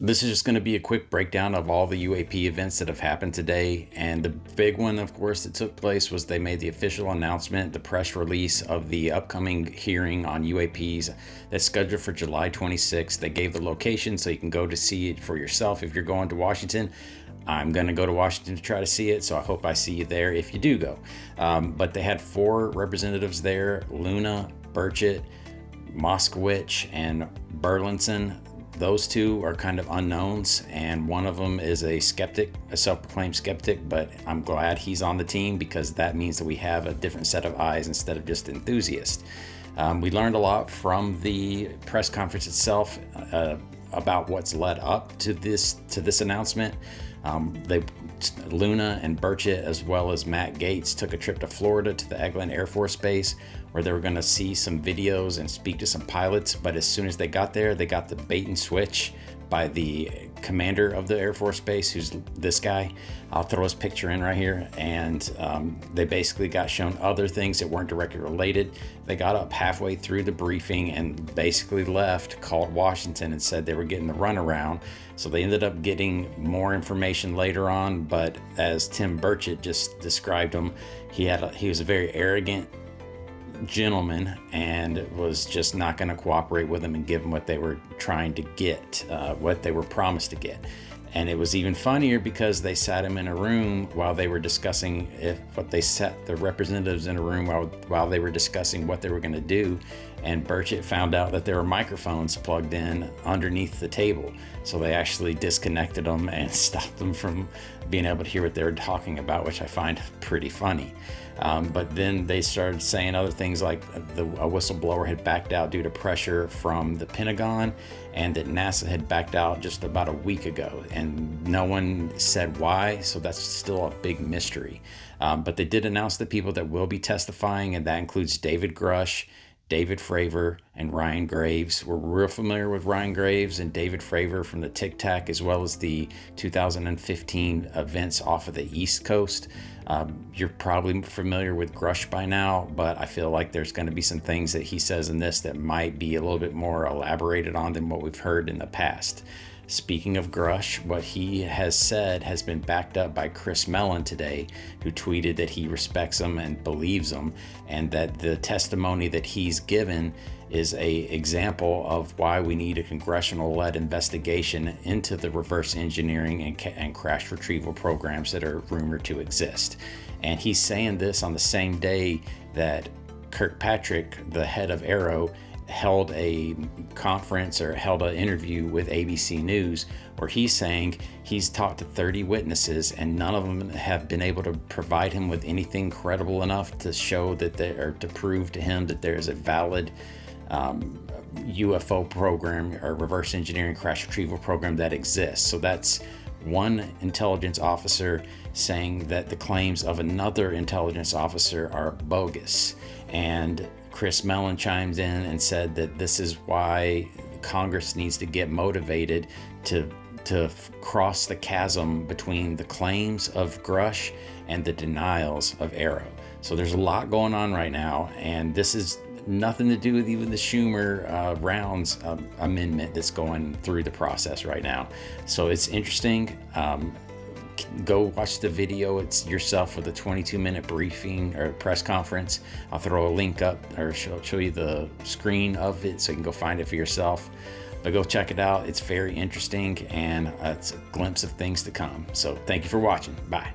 This is just going to be a quick breakdown of all the UAP events that have happened today. And the big one, of course, that took place was they made the official announcement, the press release of the upcoming hearing on UAPs that's scheduled for July 26th. They gave the location so you can go to see it for yourself if you're going to Washington. I'm going to go to Washington to try to see it, so I hope I see you there if you do go. But they had 4 representatives there: Luna, Burchett, Moskowitz, and Burlinson. Those 2 are kind of unknowns, and one of them is a skeptic, a self-proclaimed skeptic, but I'm glad he's on the team because that means that we have a different set of eyes instead of just enthusiasts. We learned a lot from the press conference itself about what's led up to this announcement. Luna and Burchett, as well as Matt Gaetz, took a trip to Florida to the Eglin Air Force Base where they were going to see some videos and speak to some pilots. But as soon as they got there, they got the bait and switch by the commander of the Air Force Base, who's this guy. I'll throw his picture in right here. And they basically got shown other things that weren't directly related. They got up halfway through the briefing and basically left, called Washington and said they were getting the runaround. So they ended up getting more information later on. But as Tim Burchett just described him, he was a very arrogant gentleman and was just not going to cooperate with them and give them what they were trying to get, what they were promised to get. And it was even funnier because they sat him in a room while they were discussing they sat the representatives in a room while they were discussing what they were going to do. And Burchett found out that there were microphones plugged in underneath the table. So they actually disconnected them and stopped them from being able to hear what they were talking about, which I find pretty funny. But then they started saying other things like a whistleblower had backed out due to pressure from the Pentagon, and that NASA had backed out just about a week ago, and no one said why, so that's still a big mystery. But they did announce the people that will be testifying, and that includes David Grush, David Fravor, and Ryan Graves. We're real familiar with Ryan Graves and David Fravor from the Tic Tac, as well as the 2015 events off of the East Coast. You're probably familiar with Grush by now, but I feel like there's going to be some things that he says in this that might be a little bit more elaborated on than what we've heard in the past. Speaking of Grush, what he has said has been backed up by Chris Mellon today, who tweeted that he respects him and believes him, and that the testimony that he's given is a example of why we need a congressional-led investigation into the reverse engineering and crash retrieval programs that are rumored to exist. And he's saying this on the same day that Kirkpatrick, the head of Aero, held a conference or held an interview with ABC News where he's saying he's talked to 30 witnesses and none of them have been able to provide him with anything credible enough to show that to prove to him that there is a valid UFO program or reverse engineering crash retrieval program that exists. So that's one intelligence officer saying that the claims of another intelligence officer are bogus. And Chris Mellon chimes in and said that this is why Congress needs to get motivated to cross the chasm between the claims of Grush and the denials of Aero. So there's a lot going on right now, and this is nothing to do with even the Schumer rounds amendment that's going through the process right now. So it's interesting. Go watch the video yourself with a 22-minute briefing or press conference. I'll throw a link up or show you the screen of it so you can go find it for yourself. But go check it out. It's very interesting, and it's a glimpse of things to come. So thank you for watching. Bye.